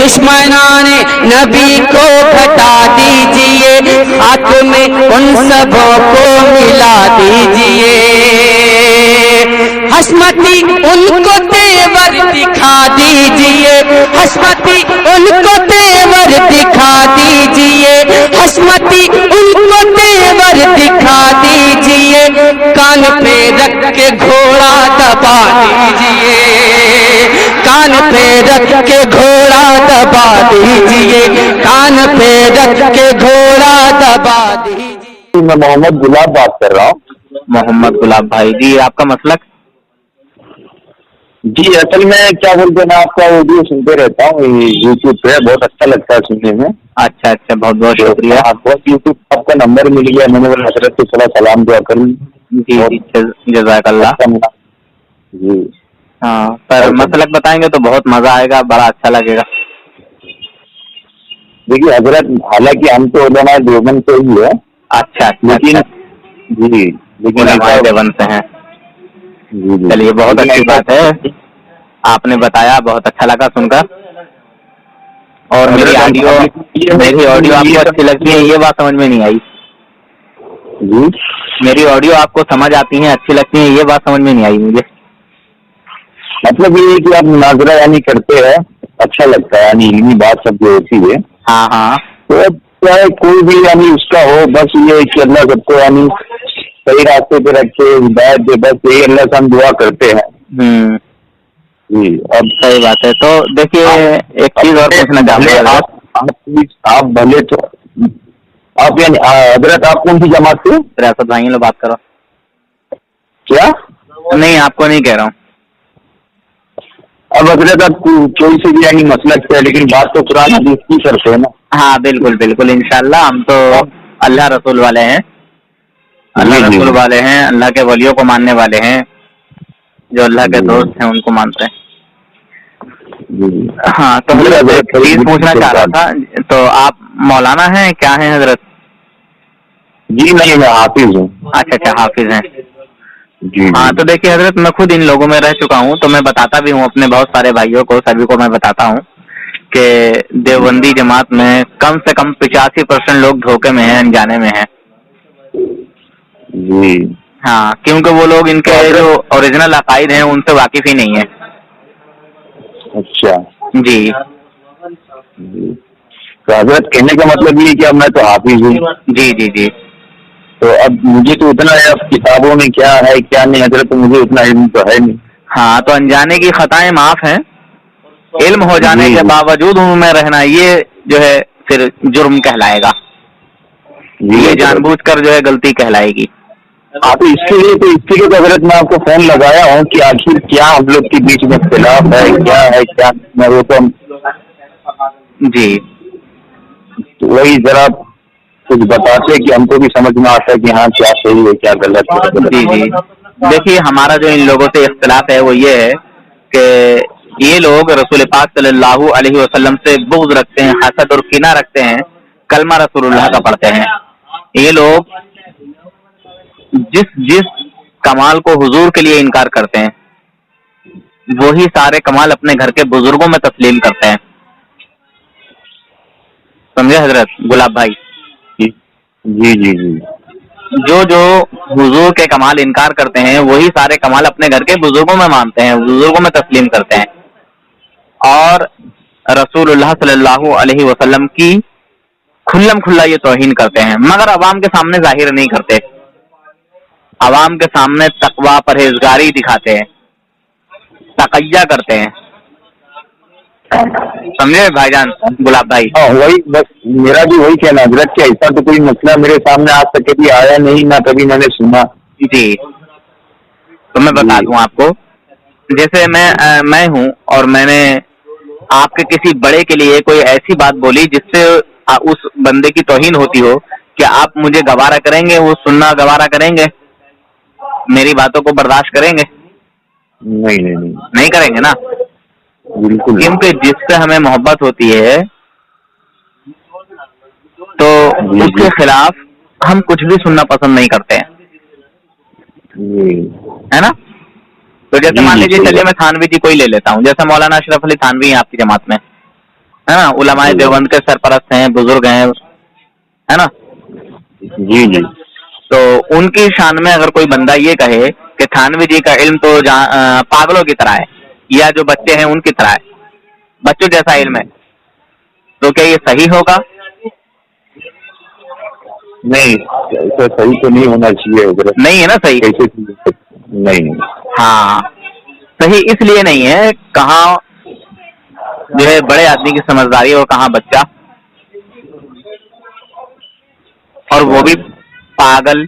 دشمنان نبی کو گھٹا دیجئے، خاک میں ان سبوں کو ملا دیجئے، حشمتی ان کو تیور دکھا دیجئے، حشمتی ان کو تیور دکھا دیجئے، حشمتی ان کو تیور دکھا دیجئے، کان پہ رکھ کے گھوڑا دبا دیجئے، کان پہ رکھ کے گھوڑا دبا دیجئے، کان پہ رکھ کے گھوڑا دبا دیجئے۔ میں محمد گلاب بات کر رہا ہوں۔ محمد گلاب بھائی جی، آپ کا مسلک؟ جی اصل میں کیا بولتے ہیں، میں آپ کا ویڈیو سنتے رہتا ہوں یوٹیوب پہ، بہت اچھا لگتا ہے سننے میں۔ اچھا اچھا، بہت بہت شکریہ۔ بہت یوٹیوب پہ آپ کا نمبر مل گیا، میں نے حضرت کو تھوڑا سلام دعا کر لی۔ جی جی، جزاک اللہ۔ جی ہاں، پر مسلک بتائیں گے تو بہت مزہ آئے گا، بڑا اچھا لگے گا۔ دیکھیے حضرت، حالانکہ ہم تو علماء دیوبند سے ہی ہے۔ اچھا لیکن جی لیکن علماء دیوبند سے ہیں۔ جی چلیے، بہت اچھی بات ہے، آپ نے بتایا، بہت اچھا لگا سن کر۔ اور میری آڈیو آپ کو اچھی لگتی ہے، یہ بات سمجھ میں نہیں آئی۔ جی میری آڈیو آپ کو سمجھ آتی ہیں، اچھی لگتی ہیں، یہ بات سمجھ میں نہیں آئی مجھے۔ مطلب یہ ہے کہ آپ مناظرہ یعنی کرتے ہیں، اچھا لگتا ہے، یعنی علمی بات سب جو ہوتی ہے۔ ہاں ہاں، تو چاہے کوئی بھی یعنی اس کا ہو، بس یہ کہ اللہ سب کو یعنی صحیح راستے پہ رکھے، ہدایت دے، بس یہی اللہ سے ہم دعا کرتے ہیں۔ جی اب صحیح بات ہے۔ تو دیکھیے، ایک چیز اور پوچھنا چاہوں گا، آپ بھلے تو آپ یعنی حضرت آپ کون سی جماعت سے؟ ریاست بھائی لو بات کرو۔ کیا؟ نہیں، آپ کو نہیں کہہ رہا ہوں۔ اب حضرت آپ کوئی سے بھی یعنی مسلک ہے، لیکن بات تو قرآن حدیث کی کرتے ہیں نا۔ ہاں بالکل بالکل، انشاءاللہ ہم تو اللہ رسول والے ہیں، اللہ رسول والے ہیں، اللہ کے ولیوں کو ماننے والے ہیں، جو اللہ کے دوست ہیں ان کو مانتے ہیں۔ ہاں، تو حضرت ایک چیز پوچھنا چاہ رہا تھا، تو آپ مولانا ہیں کیا ہیں حضرت؟ جی نہیں، میں حافظ ہوں۔ اچھا اچھا، حافظ ہیں۔ جی ہاں، تو دیکھیے حضرت، میں خود ان لوگوں میں رہ چکا ہوں، تو میں بتاتا بھی ہوں اپنے بہت سارے بھائیوں کو، سبھی کو میں بتاتا ہوں کہ دیوبندی جماعت میں کم سے کم 85% لوگ دھوکے میں ہیں، انجانے میں ہیں۔ جی ہاں، کیونکہ وہ لوگ ان کے جو اوریجنل عقائد ہیں ان سے واقف ہی نہیں ہیں۔ اچھا جی تو حضرت کہنے کا مطلب یہ کہ اب میں تو حافظ ہوں۔ جی جی جی، تو اب مجھے تو اتنا ہے، اب کتابوں میں کیا ہے کیا نہیں حضرت، تو مجھے اتنا علم تو ہے نہیں۔ ہاں، تو انجانے کی خطائیں معاف ہیں، علم ہو جانے کے باوجود ان میں رہنا یہ جو ہے پھر جرم کہلائے گا، یہ جان بوجھ کر جو ہے غلطی کہلائے گی۔ آپ اس کے لیے تو حضرت میں آپ کو فون لگایا ہوں کہ آخر کیا ہم لوگ کے بیچ میں اختلاف ہے، کیا میں وہ تو جی وہی ذرا کچھ بتاتے کہ ہم کو بھی سمجھ میں آتا ہے کہ ہاں کیا صحیح ہے کیا غلط ہے۔ جی جی، دیکھیے ہمارا جو ان لوگوں سے اختلاف ہے وہ یہ ہے کہ یہ لوگ رسول پاک صلی اللہ علیہ وسلم سے بغض رکھتے ہیں، حسد اور کینہ رکھتے ہیں، کلمہ رسول اللہ کا پڑھتے ہیں۔ یہ لوگ جس کمال کو حضور کے لیے انکار کرتے ہیں وہی سارے کمال اپنے گھر کے بزرگوں میں تسلیم کرتے ہیں۔ سمجھے حضرت گلاب بھائی؟ جی جی جی، جو حضور کے کمال انکار کرتے ہیں وہی سارے کمال اپنے گھر کے بزرگوں میں مانتے ہیں، بزرگوں میں تسلیم کرتے ہیں، اور رسول اللہ صلی اللہ علیہ وسلم کی کھلم کھلا یہ توہین کرتے ہیں، مگر عوام کے سامنے ظاہر نہیں کرتے، عوام کے سامنے تقوی پرہیزگاری دکھاتے ہیں، تقیہ کرتے ہیں۔ سمجھے بھائی جان گلاب بھائی؟ ہاں وہی، بس میرا بھی وہی کہنا حضرت کہ ایسا تو کوئی مسئلہ میرے سامنے آج تک کبھی آیا نہیں، نہ کبھی میں نے سنا۔ جی، تو میں بتا دوں آپ کو، جیسے میں ہوں اور میں نے آپ کے کسی بڑے کے لیے کوئی ایسی بات بولی جس سے اس بندے کی توہین ہوتی ہو، کہ آپ مجھے گوارا کریں گے، وہ سننا گوارا کریں گے، میری باتوں کو برداشت کریں گے؟ نہیں کریں گے نا، بالکل، کیونکہ جس سے ہمیں محبت ہوتی ہے تو اس کے خلاف ہم کچھ بھی سننا پسند نہیں کرتے ہیں، ہے نا؟ تو جیسے مان لیجیے، چلیے میں تھانوی جی کو ہی لے لیتا ہوں، جیسے مولانا اشرف علی تھانوی ہیں آپ کی جماعت میں، ہے نا, علماء دیوبند کے سرپرست ہیں, بزرگ ہیں, ہے نا. جی جی. تو ان کی شان میں اگر کوئی بندہ یہ کہے کہ تھانوی جی کا علم تو پاگلوں کی طرح ہے, یا جو بچے ہیں ان کی طرح ہے, بچوں جیسا علم ہے, تو کیا یہ صحیح ہوگا؟ نہیں, ایسا صحیح تو نہیں ہونا چاہیے. نہیں ہے نا صحیح. نہیں. ہاں صحیح اس لیے نہیں ہے, کہاں جو ہے بڑے آدمی کی سمجھداری اور کہاں بچہ, اور وہ بھی پاگل,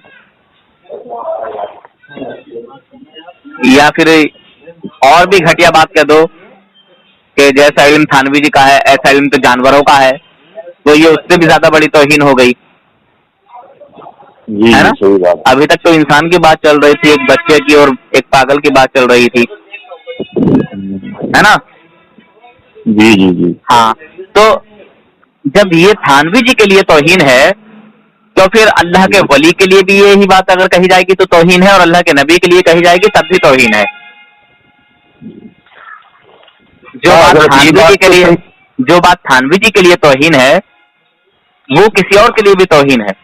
یا پھر اور بھی گھٹیا بات کہہ دو کہ جیسا علم تھانوی جی کا ہے ایسا علم تو جانوروں کا ہے, تو یہ اس سے بھی زیادہ بڑی توہین ہو گئی, جی ہے نا. صحیح بات. ابھی تک تو انسان کی بات چل رہی تھی, ایک بچے کی اور ایک پاگل کی بات چل رہی تھی, ہے نا. جی جی جی. ہاں, تو جب یہ تھانوی جی کے لیے توہین ہے تو پھر اللہ کے ولی کے لیے بھی یہی بات اگر کہی جائے گی تو توہین ہے, اور اللہ کے نبی کے لیے کہی جائے گی تب بھی توہین ہے. جو بات تھانوی جی کے لیے توہین ہے وہ کسی اور کے لیے بھی توہین ہے,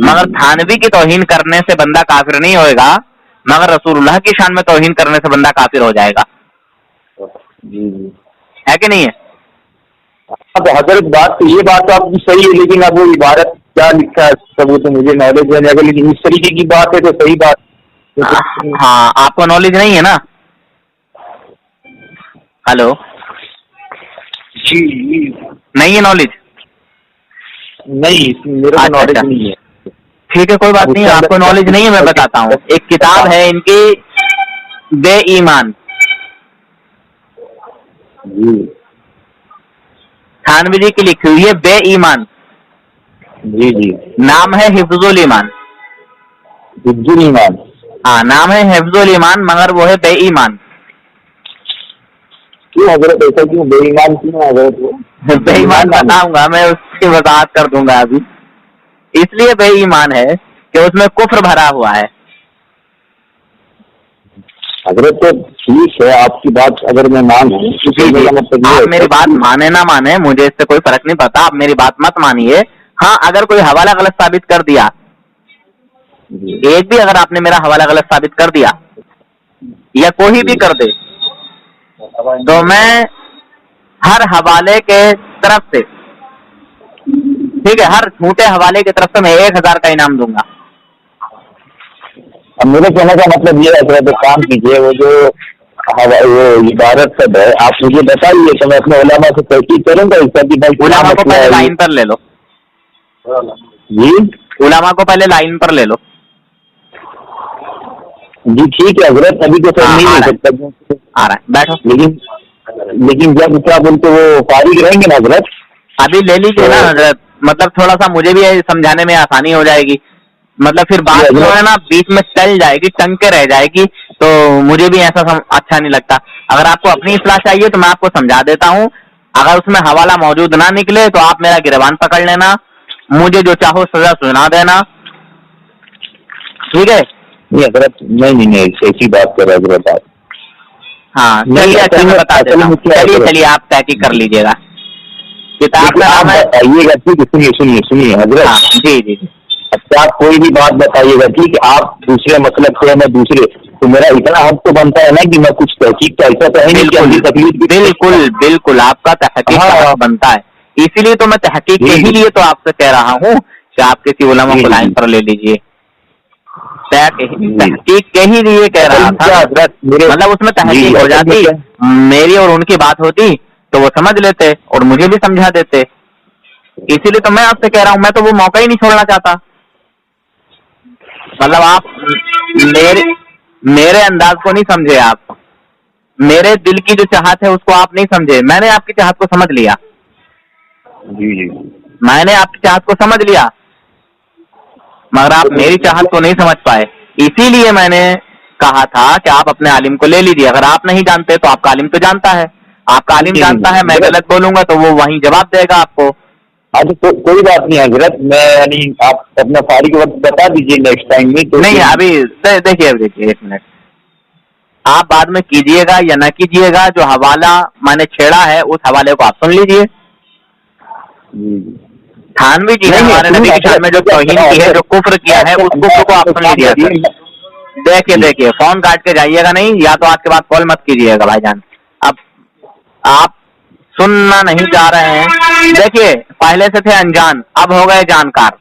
مگر تھانوی کی توہین کرنے سے بندہ کافر نہیں ہوئے گا, مگر رسول اللہ کی شان میں توہین کرنے سے بندہ کافر ہو جائے گا. ہے کہ نہیں ہے؟ حضرت بات تو یہ بات آپ کی صحیح ہے, لیکن اب وہ عبارت کیا لکھا ہے سب وہ تو مجھے نالج ہے, لیکن اس طریقے کی بات ہے تو صحیح بات. ہاں آپ کو نالج نہیں ہے نا. ہلو, جی نہیں ہے نالج؟ نہیں, میرے کو نالج نہیں ہے. ٹھیک ہے کوئی بات نہیں, آپ کو نالج نہیں ہے میں بتاتا ہوں. ایک کتاب ہے ان کی بے ایمان, تھانوی جی کی لکھی ہوئی ہے بے ایمان. جی جی. نام ہے حفظ الایمان. حفظ الایمان. ہاں نام ہے حفظ الایمان, مگر وہ ہے بے ایمان. کیوں حضرت ایسا کیوں بے ایمان کیوں حضرت؟ بے ایمان بتاؤں گا میں, اس کی وضاحت کر دوں گا ابھی. اس لیے بے ایمان ہے کہ اس میں کفر بھرا ہوا ہے. حضرت تو ٹھیک ہے آپ کی بات اگر میں مانوں, آپ میری بات مانے نہ مانے مجھے اس سے کوئی فرق نہیں پڑتا, آپ میری بات مت مانیے. ہاں اگر کوئی حوالہ غلط ثابت کر دیا, ایک بھی اگر آپ نے میرا حوالہ غلط ثابت کر دیا یا کوئی بھی کر دے, تو میں ہر حوالے کے طرف سے, ٹھیک ہے, ہر جھوٹے حوالے کی طرف سے میں 1000 کا انعام دوں گا. اب میرے کہنے کا مطلب یہ ہے تو کام کیجیے, وہ جو وہ عبارت سب ہے آپ مجھے بتائیے تو میں اپنے علماء سے تحقیق کروں گا. اس کا علماء کو پہلے لائن پر لے لو. جی علماء کو پہلے لائن پر لے لو. جی ٹھیک ہے حضرت, ابھی تو سر نہیں لے سکتا, آ رہا ہے بیٹھو. لیکن جب کیا بولتے وہ فارغ رہیں گے نا حضرت, ابھی لے لیجیے نا حضرت, مطلب تھوڑا سا مجھے بھی سمجھانے میں آسانی ہو جائے گی. مطلب پھر بات جو ہے نا بیچ میں چل جائے گی, ٹنگ کے رہ جائے گی, تو مجھے بھی ایسا اچھا نہیں لگتا. اگر آپ کو اپنی اصلاح چاہیے تو میں آپ کو سمجھا دیتا ہوں, اگر اس میں حوالہ موجود نہ نکلے تو آپ میرا گریبان پکڑ لینا, مجھے جو چاہو سزا سنا دینا, ٹھیک ہے. نہیں حضرت, نہیں ایسی بات کر رہے حضرت آپ. ہاں چلیے اچھا میں بتا دیتا ہوں. چلیے آپ تحقیق کر لیجیے گا. کتاب کا نام ہے, بتائیے گا. ٹھیک ہے, سنیے حضرت. جی جی. اچھا آپ کوئی بھی بات بتائیے گا, ٹھیک ہے, آپ دوسرے مطلب سے میں دوسرے, تو میرا اتنا حق تو بنتا ہے نا کہ میں کچھ تحقیق کا ایسا تو ہے نہیں کہ تکلیف. بالکل آپ کا تحقیق کا حق بنتا ہے, اسی لیے تو میں تحقیق کے ہی لیے تو آپ سے کہہ رہا ہوں کہ آپ کسی علماء کو لائن پر لے لیجیے. تحقیق کے ہی لیے کہہ رہا تھا, مطلب اس میں تحقیق ہو جاتی, میری اور ان کی بات ہوتی تو وہ سمجھ لیتے اور مجھے بھی سمجھا دیتے. اسی لیے تو میں آپ سے کہہ رہا ہوں, میں تو وہ موقع ہی نہیں چھوڑنا چاہتا. مطلب آپ میرے انداز کو نہیں سمجھے, آپ میرے دل کی جو چاہت ہے اس کو آپ نہیں سمجھے. میں نے آپ کی چاہت کو سمجھ لیا. جی میں نے آپ کی چاہت کو سمجھ لیا, مگر آپ میری چاہت کو نہیں سمجھ پائے. اسی لیے میں نے کہا تھا کہ آپ اپنے عالم کو لے لیجیے. اگر آپ نہیں جانتے تو آپ کا عالم تو جانتا ہے, آپ کا عالم جانتا ہے, میں غلط بولوں گا تو وہ وہیں جواب دے گا آپ کو. ہاں تو کوئی بات نہیں حضرت, میں یعنی آپ اپنا فارغ وقت بتا دیجیے نیکسٹ ٹائم میں. نہیں ابھی دیکھیے 1 منٹ. آپ بعد میں کیجئے گا یا نہ کیجئے گا، جو حوالہ میں نے چھیڑا ہے اس حوالے کو آپ سن لیجئے. تھانوی جی نے ہمارے نبی کی شان میں جو توہین کی ہے، جو کفر کیا ہے، اس کفر کو آپ سن لیجیے. دیکھیے فون کاٹ کے جائیے گا نہیں، یا تو آج کے بعد کال مت کیجیے گا بھائی جان. اب آپ سننا نہیں چاہ رہے ہیں. دیکھیے پہلے سے تھے انجان، اب ہو گئے جانکار.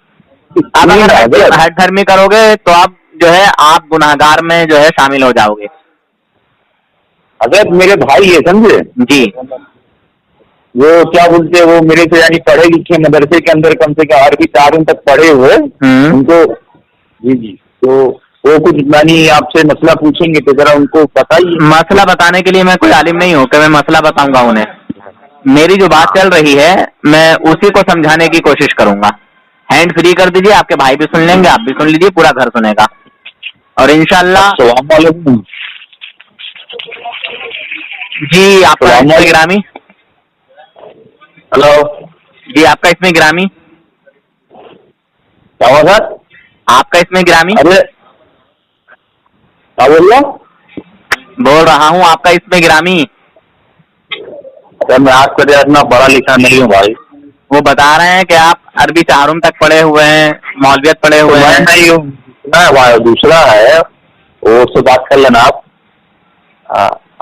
اب اگر ہٹ دھرمی کرو گے تو اب جو ہے آپ گناہگار میں جو ہے شامل ہو جاؤ گے. اگر میرے بھائی ہے سمجھے جی، وہ کیا بولتے ہیں، وہ میرے سے یعنی پڑھے لکھے مدرسے کے اندر کم سے کم عربی تعلیم تک پڑھے ہوئے ان کو. جی تو وہ کچھ یعنی آپ سے مسئلہ پوچھیں گے تو ذرا ان کو بتائیے. مسئلہ بتانے کے لیے میں کوئی عالم نہیں ہوں کہ میں مسئلہ بتاؤں گا انہیں. میری جو بات چل رہی ہے میں اسی کو سمجھانے کی کوشش کروں گا. ہینڈ فری کر دیجیے، آپ کے بھائی بھی سن لیں گے، آپ بھی سن لیجیے، پورا گھر سنے گا. اور انشاءاللہ السلام علیکم. جی آپ کا اسم گرامی. ہلو جی آپ کا اسم گرامی. کیا ہوا سر؟ آپ کا اسم گرامی. ارے کیا بول رہا؟ بول رہا ہوں آپ کا اسم گرامی. سر میں آپ کا اتنا پڑھا لکھا نہیں ہوں بھائی. وہ بتا رہے ہیں کہ آپ عربی چہارم تک پڑھے ہوئے ہیں، مولویت پڑھے ہوئے ہیں. میں نہیں ہوں، میں دوسرا ہے، وہ اس سے بات کر لینا آپ.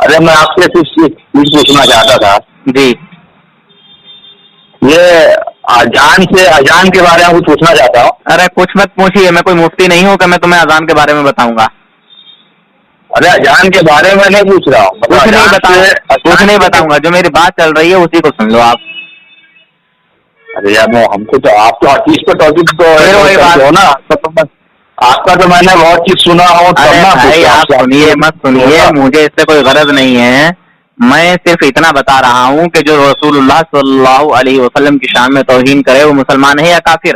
ارے میں آپ سے کچھ پوچھنا چاہتا تھا. جی یہ اذان کے بارے میں کچھ پوچھنا چاہتا ہوں. ارے کچھ مت پوچھیے، میں کوئی مفتی نہیں ہوں کہ میں تمہیں اذان کے بارے میں بتاؤں گا. ارے اذان کے بارے میں نہیں پوچھ رہا ہوں، کچھ نہیں بتاؤں گا. جو میری بات چل رہی ہے اسی کو سن لو آپ. ارے یار ہم کو تو آپ تو حقیق کا ٹاپک تو ہو نا، آپ کا تو میں نے بہت چیز سنا ہوں. آپ سنیے مت سنیے، مجھے اس سے کوئی غرض نہیں ہے. میں صرف اتنا بتا رہا ہوں کہ جو رسول اللہ صلی اللہ علیہ وسلم کی شان میں توہین کرے وہ مسلمان ہے یا کافر.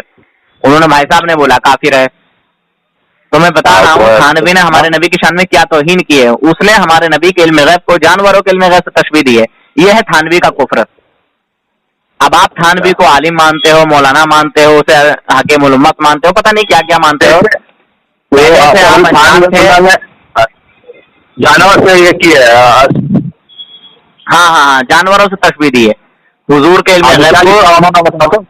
انہوں نے بھائی صاحب نے بولا کافر ہے. تو میں بتا رہا ہوں تھانوی نے ہمارے نبی کی شان میں کیا توہین کی ہے. اس نے ہمارے نبی کے علم غیب کو جانوروں کے علم غیب سے تشبیہ دی ہے. یہ ہے تھانوی کا کفر. اب آپ تھانوی کو عالم مانتے ہو، مولانا مانتے ہو، اسے حکیم الامت مانتے ہو، پتہ نہیں کیا کیا مانتے ہو. جانور سے یہ کیا ہے؟ ہاں جانوروں سے تشبیہ دی ہے. حضور کے علم غیب کو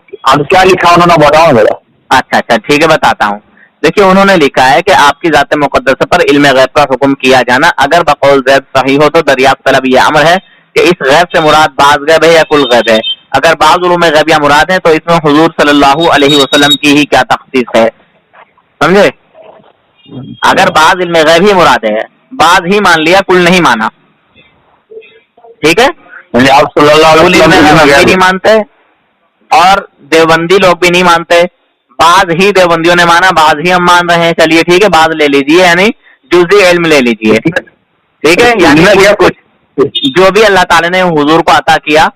کیا لکھا انہوں نے بتاؤ میرا. اچھا ٹھیک ہے بتاتا ہوں. دیکھیے انہوں نے لکھا ہے کہ آپ کی ذات مقدسہ پر علم غیب کا حکم کیا جانا اگر بقول زید صحیح ہو تو دریافت طلب یہ امر ہے کہ اس غیب سے مراد بعض غیب ہے یا کل غیب ہے. اگر بعض علوم غیبیہ مراد ہے تو اس میں حضور صلی اللہ علیہ وسلم کی ہی کیا تخصیص ہے. سمجھے؟ اگر بعض علم غیب ہی مراد ہے، بعض ہی مان لیا، کل نہیں مانا. ٹھیک ہے، آپ صلی اللہ علیہ وسلم نہیں مانتے اور دیوبندی لوگ بھی نہیں مانتے. بعض ہی دیوبندیوں نے مانا، بعض ہی ہم مان رہے ہیں. چلیے ٹھیک ہے، بعض لے لیجئے، یعنی جزئی علم لے لیجئے. ٹھیک ہے، یعنی کچھ جو بھی اللہ تعالی نے حضور کو عطا کیا،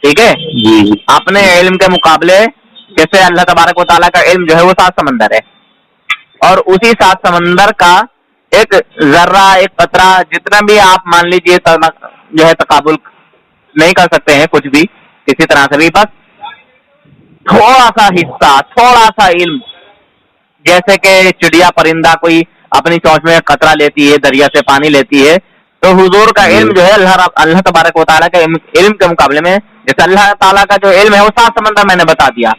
ٹھیک ہے، اپنے علم کے مقابلے. جیسے اللہ تبارک و تعالیٰ کا علم جو ہے وہ 7 سمندر ہے، اور اسی 7 سمندر کا ایک ذرہ، ایک قطرہ، جتنا بھی آپ مان لیجئے جو ہے تقابل نہیں کر سکتے ہیں کچھ بھی کسی طرح سے بھی. بس تھوڑا سا حصہ، تھوڑا سا علم، جیسے کہ چڑیا پرندہ کوئی اپنی چونچ میں قطرہ لیتی ہے، دریا سے پانی لیتی ہے، تو حضور کا علم جو ہے اللہ تبارک و تعالیٰ کے علم کے مقابلے میں، جیسے اللہ تعالیٰ کا جو علم ہے وہ 7 سمندر میں نے بتا دیا،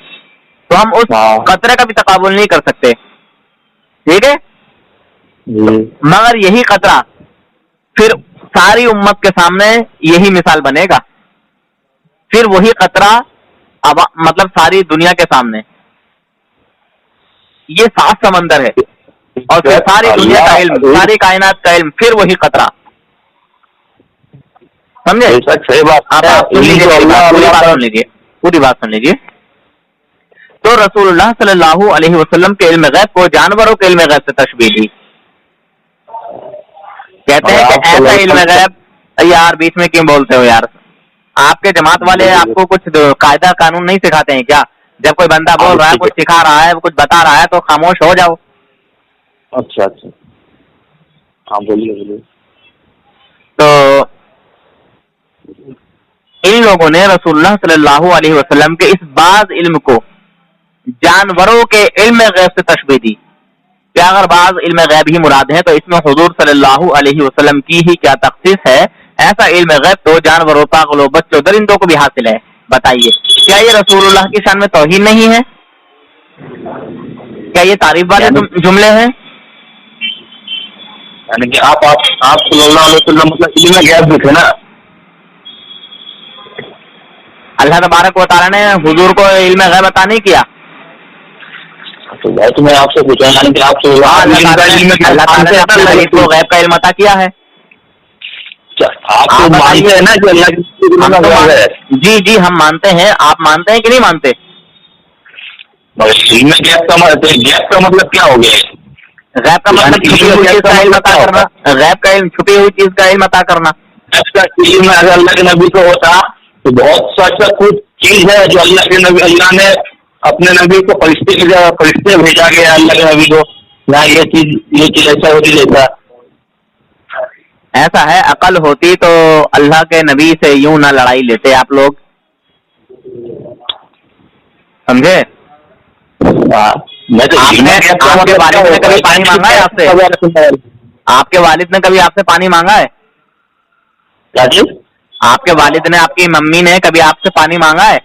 تو ہم اس قطرے کا بھی تقابل نہیں کر سکتے. ٹھیک ہے، مگر یہی قطرہ پھر ساری امت کے سامنے یہی مثال بنے گا. پھر وہی قطرہ مطلب ساری دنیا کے سامنے، یہ 7 سمندر ہے، اور پھر ساری دنیا کا علم، ساری کائنات کا علم، پھر وہی قطرہ. سمجھے؟ صحیح بات. پوری بات سن لیجیے. تو رسول اللہ صلی اللہ علیہ وسلم کے علم غیب کو جانوروں کے علم غیب سے تشبیہ دی. کہتے ہیں کہ ایسا علم غیب، یار بیچ میں کیوں بولتے ہو یار؟ آپ کے جماعت والے آپ کو کچھ قاعدہ قانون نہیں سکھاتے ہیں کیا؟ جب کوئی بندہ بول رہا ہے، کچھ سکھا رہا ہے، کچھ بتا رہا ہے، تو خاموش ہو جاؤ. اچھا ہاں بولیے. تو ان لوگوں نے رسول اللہ صلی اللہ علیہ وسلم کے اس بعض علم کو جانوروں کے علم غیب سے تشبیہ دی. کہ اگر بعض علم غیب ہی مراد ہے تو اس میں حضور صلی اللہ علیہ وسلم کی ہی کیا تخصیص ہے؟ ایسا علم غیب تو جانوروں، پاگلوں، بچوں، درندوں کو بھی حاصل ہے. بتائیے کیا یہ رسول اللہ کی شان میں توہین نہیں ہے؟ کیا یہ تعریف والے جملے ہیں؟ یعنی کہ آپ صلی اللہ علیہ وسلم مطلب علم غیب بھی تھے نا. اللہ تبارک و تعالیٰ نے حضور کو علم غیب عطا نہیں کیا. تو بھائی تو میں آپ سے پوچھا یعنی کہ آپ صلی اللہ تعالیٰ نے اپنے حبیب کو غیب کا علم عطا کیا ہے. آپ تو مانتے ہیں نا کہ اللہ کی جی جی ہم مانتے ہیں. آپ مانتے ہیں کہ نہیں مانتے؟ علم غیب کا مطلب کیا ہو گیا؟ غیب کا مطلب چھپی ہوئی چیز کا علم عطا کرنا. غیب کا علم چھپی ہوئی چیز کا علم عطا کرنا. علم اگر اللہ کے نبی کو ہوتا تو بہت سا کچھ چیز ہے جو اللہ نے اپنے نبی کو فرشتے بھیجا گیا اللہ کے نبی کو. یہاں یہ چیز ایسا ہوتی لیتا. ایسا ہے عقل ہوتی تو اللہ کے نبی سے یوں نہ لڑائی لیتے آپ لوگ. سمجھے؟ آپ کے والد نے کبھی پانی مانگا ہے آپ سے؟ آپ کے والد نے کبھی آپ سے پانی مانگا ہے؟ کیا چیز؟ آپ کے والد نے، آپ کی ممی نے کبھی آپ سے پانی مانگا ہے؟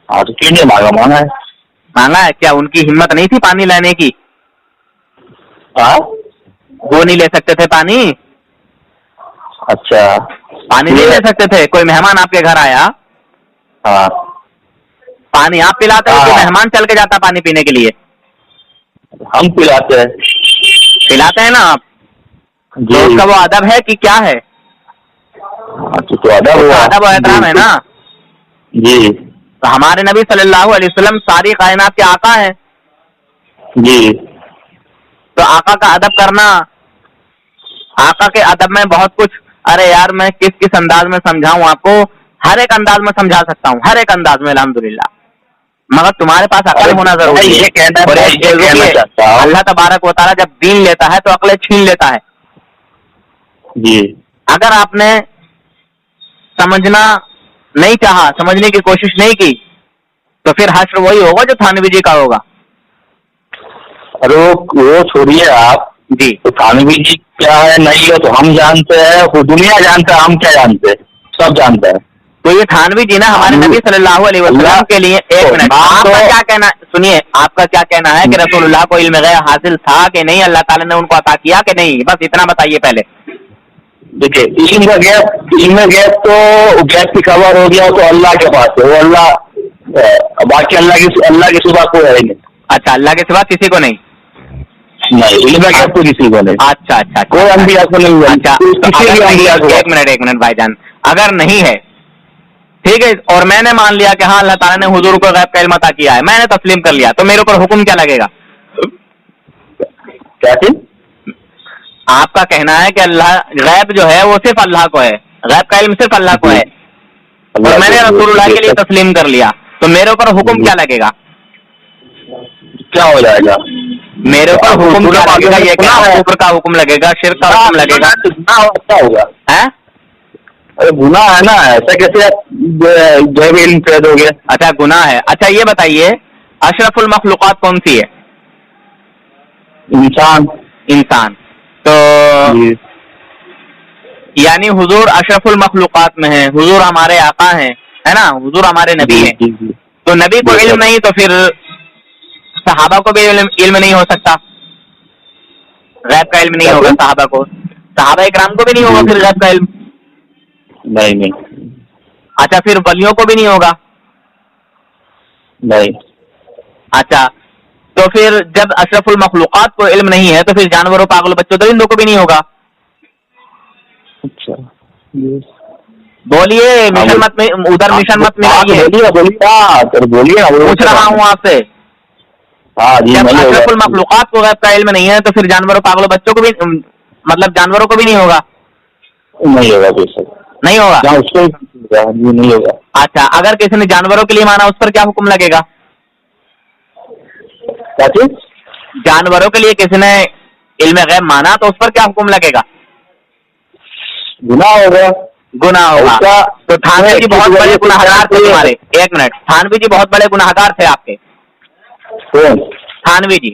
ہاں تو کیوں نہیں مانگا ہے. مانگا ہے. کیا ان کی ہمت نہیں تھی پانی لینے کی؟ ہاں وہ نہیں لے سکتے تھے پانی؟ اچھا پانی نہیں لے سکتے تھے. کوئی مہمان آپ کے گھر آیا، ہاں پانی آپ پلاتے ہو کہ مہمان چل کے جاتا پانی پینے کے لیے؟ ہم پلاتے ہیں. پلاتے ہیں نا آپ. جی اس کا وہ ادب ہے کہ کیا ہے؟ تو ادب و احترام ہے نا. جی تو ہمارے نبی صلی اللہ علیہ وسلم ساری کائنات کے آقا ہیں. جی تو آقا کا ادب کرنا، آقا کے ادب میں بہت کچھ. ارے یار میں کس انداز میں سمجھاؤں آپ کو؟ ہر ایک انداز میں سمجھا سکتا ہوں، ہر ایک انداز میں الحمدللہ. مگر تمہارے پاس عقل ہونا ضروری ہے. اللہ تبارک و تعالیٰ جب دین لیتا ہے تو عقلیں چھین لیتا ہے. جی اگر آپ نے سمجھنا نہیں چاہا، سمجھنے کی کوشش نہیں کی، تو پھر حشر وہی ہوگا جو تھانوی جی کا ہوگا. ارے وہ چھوڑیے آپ. جی تو تھانوی جی کیا ہے نہیں ہے تو ہم جانتے ہیں، وہ دنیا جانتا ہے، ہم کیا جانتے ہیں؟ سب جانتا ہے. تو یہ تھانوی جی نا ہمارے نبی صلی اللہ علیہ وسلم کے لیے. ایک منٹ، آپ کا کیا کہنا؟ سنیے، آپ کا کیا کہنا ہے کہ رسول اللہ کو علم غیب حاصل تھا کہ نہیں؟ اللہ تعالیٰ نے ان کو عطا کیا کہ نہیں؟ بس اتنا بتائیے پہلے. دیکھیے علم غیب تو غیب کی خبر ہو گیا تو اللہ کے پاس ہے. وہ اللہ، باقی اللہ کے سوا کوئی ہے نہیں. اچھا، اللہ کے سوا کسی کو نہیں؟ نہیں، علم غیب تو کسی کو نہیں. اچھا اچھا، کوئی انبیاء کو نہیں. اچھا ایک منٹ بھائی جان، اگر نہیں ہے ٹھیک ہے، اور میں نے مان لیا کہ ہاں اللہ تعالیٰ نے حضور کو غیب کا علم عطا کیا ہے، میں نے تسلیم کر لیا، تو میرے اوپر حکم کیا لگے گا؟ کیا چیز؟ آپ کا کہنا ہے کہ اللہ غیب جو ہے وہ صرف اللہ کو ہے، غیب کا علم صرف اللہ کو ہے، اور میں نے رسول اللہ کے لیے تسلیم کر لیا، تو میرے اوپر حکم کیا لگے گا؟ کیا ہو جائے گا؟ میرے اوپر حکم کیا لگے گا؟ یہ کیا کفر کا حکم لگے گا؟ شرک کا حکم لگے گا؟ کیا ہوگا؟ گناہ ہے نا، ایسا کیسے جو بھی علم قید ہو گیا؟ اچھا گناہ ہے. اچھا یہ بتائیے اشرف المخلوقات کون سی ہے؟ انسان. تو یعنی حضور اشرف المخلوقات میں ہیں، حضور ہمارے آقا ہیں، ہے نا، حضور ہمارے نبی ہیں. تو نبی کو علم نہیں تو پھر صحابہ کو بھی علم نہیں ہو سکتا، غیب کا علم نہیں ہوگا صحابہ کو، صحابہ اکرام کو بھی نہیں ہوگا پھر غیب کا علم. نہیں. اچھا پھر ولیوں کو بھی نہیں ہوگا؟ نہیں. اچھا تو پھر جب اشرف المخلوقات کو علم نہیں ہے تو پھر جانوروں، پاگلوں، بچوں، درندوں کو بھی نہیں ہوگا. اچھا بولیے، مشن مت میں ادھر مشن مت میں بولیے پوچھ رہا ہوں آپ سے. جب اشرف المخلوقات کو غیب کا علم نہیں ہے تو پھر جانوروں، پاگلوں، بچوں کو بھی، مطلب جانوروں کو بھی نہیں ہوگا؟ نہیں ہوگا. نہیں ہوگا. نہیں ہوگا. اچھا اگر کسی نے جانوروں کے لیے مانا اس پر کیا حکم لگے گا؟ کیا چیز؟ جانوروں کے لیے کسی نے علم غیب مانا تو اس پر کیا حکم لگے گا؟ گناہ ہوگا. گناہ ہوگا. تو تھانوی جی بہت بڑے گناہگار تھے تمہارے. ایک منٹ، تھانوی جی بہت بڑے گناہگار تھے آپ کے. کون؟ تھانوی جی.